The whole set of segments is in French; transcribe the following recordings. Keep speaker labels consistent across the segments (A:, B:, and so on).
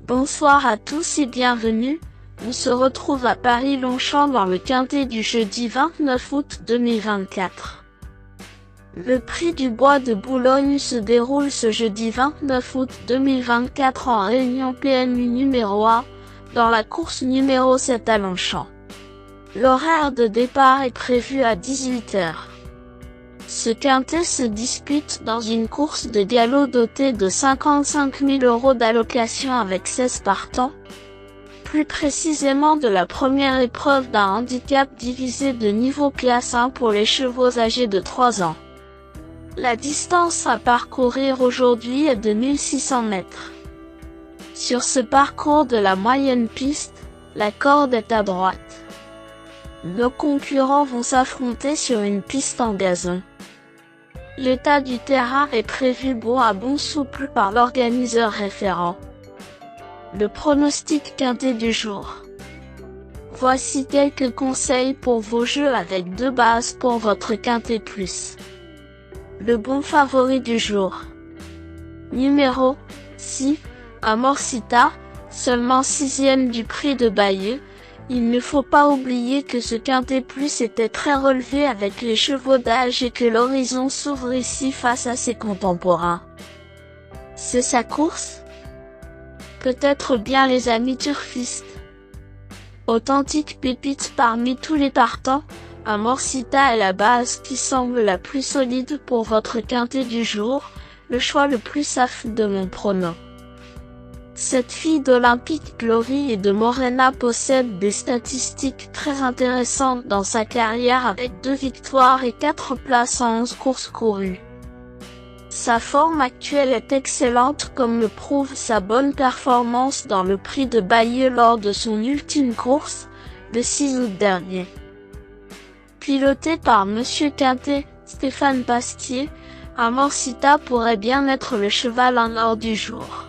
A: Bonsoir à tous et bienvenue. On se retrouve à Paris-Longchamp dans le quintet du jeudi 29 août 2024. Le prix du bois de Boulogne se déroule ce jeudi 29 août 2024 en réunion PMU numéro 1, dans la course numéro 7 à Longchamp. L'horaire de départ est prévu à 18 h. Ce quintet se dispute dans une course de galop dotée de 55 000 € d'allocation avec 16 partants. Plus précisément de la première épreuve d'un handicap divisé de niveau classe 1 pour les chevaux âgés de 3 ans. La distance à parcourir aujourd'hui est de 1600 mètres. Sur ce parcours de la moyenne piste, la corde est à droite. Nos concurrents vont s'affronter sur une piste en gazon. L'état du terrain est prévu bon à bon souple par l'organiseur référent. Le pronostic quintet du jour. Voici quelques conseils pour vos jeux avec 2 bases pour votre quintet plus. Le bon favori du jour. Numéro 6, Amorcita, seulement 6e du prix de Bayeux. Il ne faut pas oublier que ce quintet plus était très relevé avec les chevaux d'âge et que l'horizon s'ouvre ici face à ses contemporains. C'est sa course? Peut-être bien les amis turfistes. Authentique pépite parmi tous les partants, Amorcita est la base qui semble la plus solide pour votre quintet du jour, le choix le plus safe de mon prono. Cette fille d'Olympic Glory et de Morena possède des statistiques très intéressantes dans sa carrière avec 2 victoires et 4 places en 11 courses courues. Sa forme actuelle est excellente comme le prouve sa bonne performance dans le prix de Bayeux lors de son ultime course, le 6 août dernier. Piloté par Monsieur Quintet, Stéphane Pasquier, Amorcita pourrait bien être le cheval en or du jour.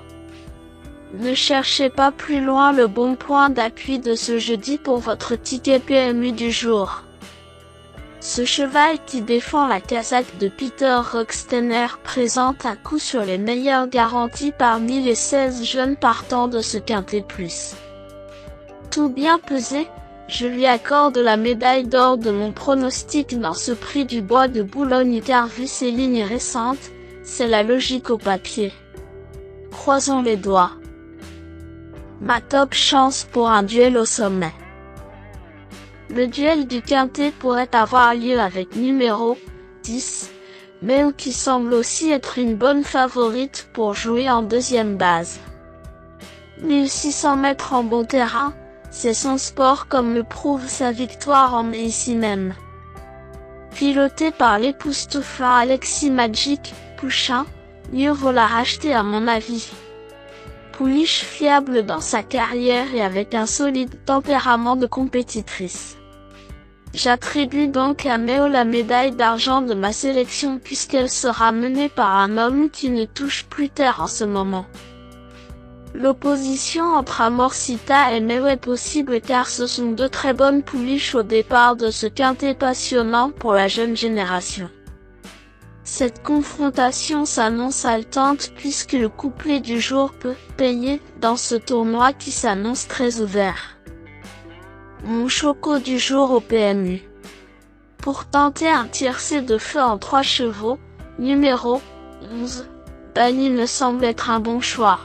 A: Ne cherchez pas plus loin le bon point d'appui de ce jeudi pour votre ticket PMU du jour. Ce cheval qui défend la casaque de Peter Rocksteiner présente un coup sur les meilleures garanties parmi les 16 jeunes partants de ce quintet plus. Tout bien pesé, je lui accorde la médaille d'or de mon pronostic dans ce prix du bois de Boulogne car vu ses lignes récentes, c'est la logique au papier. Croisons les doigts. Ma top chance pour un duel au sommet. Le duel du quintet pourrait avoir lieu avec numéro 10, mais qui semble aussi être une bonne favorite pour jouer en deuxième base. 1600 mètres en bon terrain, c'est son sport comme le prouve sa victoire en mai ici même. Piloté par l'époustouflant Alexis Magic, Pouchin, mieux vaut la racheter à mon avis. Pouliche fiable dans sa carrière et avec un solide tempérament de compétitrice. J'attribue donc à Méo la médaille d'argent de ma sélection puisqu'elle sera menée par un homme qui ne touche plus terre en ce moment. L'opposition entre Amorcita et Méo est possible car ce sont 2 très bonnes pouliches au départ de ce quintet passionnant pour la jeune génération. Cette confrontation s'annonce haletante puisque le couplet du jour peut payer dans ce tournoi qui s'annonce très ouvert. Mon choco du jour au PMU. Pour tenter un tiercé de feu en 3 chevaux, numéro 11, Bali me semble être un bon choix.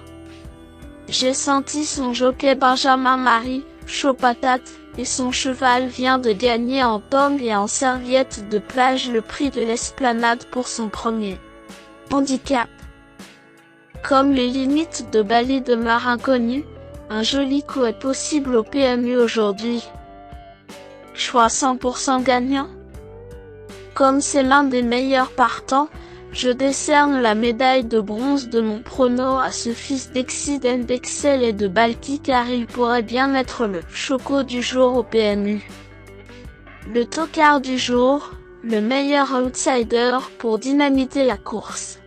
A: J'ai senti son jockey Benjamin Marie, chaud patate, et son cheval vient de gagner en tong et en serviette de plage le prix de l'Esplanade pour son premier handicap. Comme les limites de Bali demeurent inconnues, un joli coup est possible au PMU aujourd'hui. Choix 100% gagnant. Comme c'est l'un des meilleurs partants, je décerne la médaille de bronze de mon prono à ce fils d'Exiden d'Excel et de Balki car il pourrait bien être le choco du jour au PMU. Le tocard du jour, le meilleur outsider pour dynamiter la course.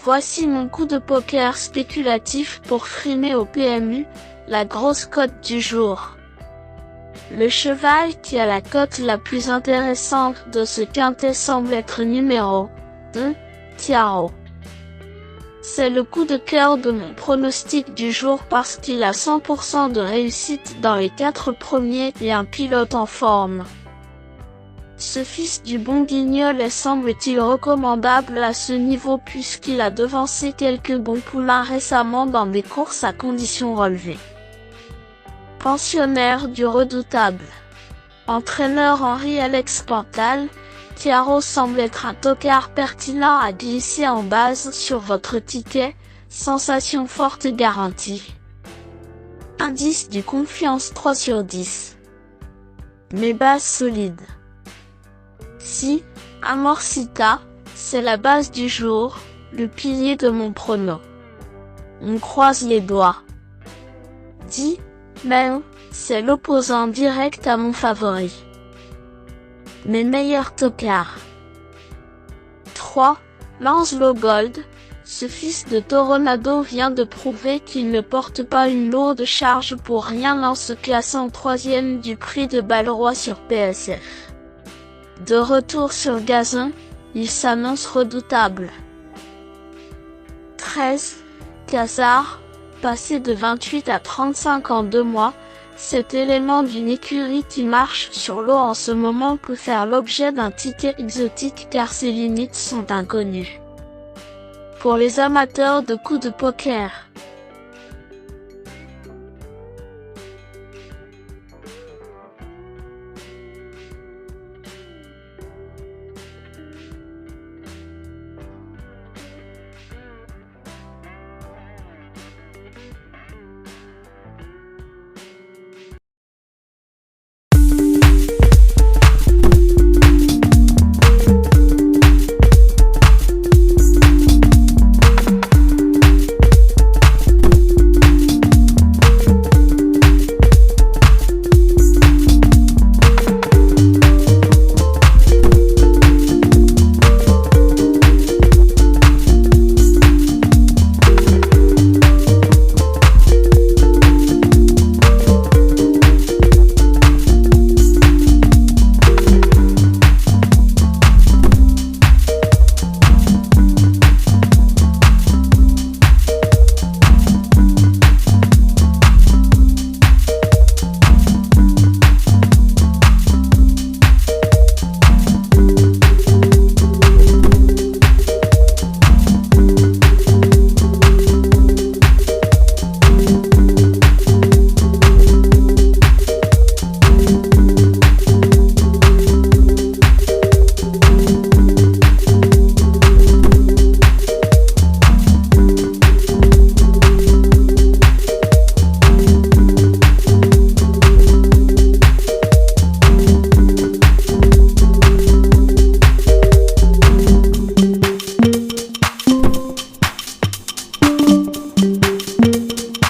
A: Voici mon coup de poker spéculatif pour frimer au PMU, la grosse cote du jour. Le cheval qui a la cote la plus intéressante de ce quintet semble être numéro 2, Tiaro. C'est le coup de cœur de mon pronostic du jour parce qu'il a 100% de réussite dans les 4 premiers et un pilote en forme. Ce fils du bon Guignol est semble-t-il recommandable à ce niveau puisqu'il a devancé quelques bons poulains récemment dans des courses à conditions relevées. Pensionnaire du redoutable. Entraîneur Henri-Alex Pantal, Chiaro semble être un tocard pertinent à glisser en base sur votre ticket, sensation forte garantie. Indice du confiance 3 sur 10. Mes bases solides. Si, Amorcita, c'est la base du jour, le pilier de mon prono. On croise les doigts. 10, Mel, c'est l'opposant direct à mon favori. Mes meilleurs tocards. 3, Lancelot Gold, ce fils de Toronado vient de prouver qu'il ne porte pas une lourde charge pour rien en se classant 3e du prix de Balleroy sur PSF. De retour sur gazon, il s'annonce redoutable. 13, Casar, passé de 28 à 35 en 2 mois, cet élément d'une écurie qui marche sur l'eau en ce moment peut faire l'objet d'un ticket exotique car ses limites sont inconnues. Pour les amateurs de coups de poker,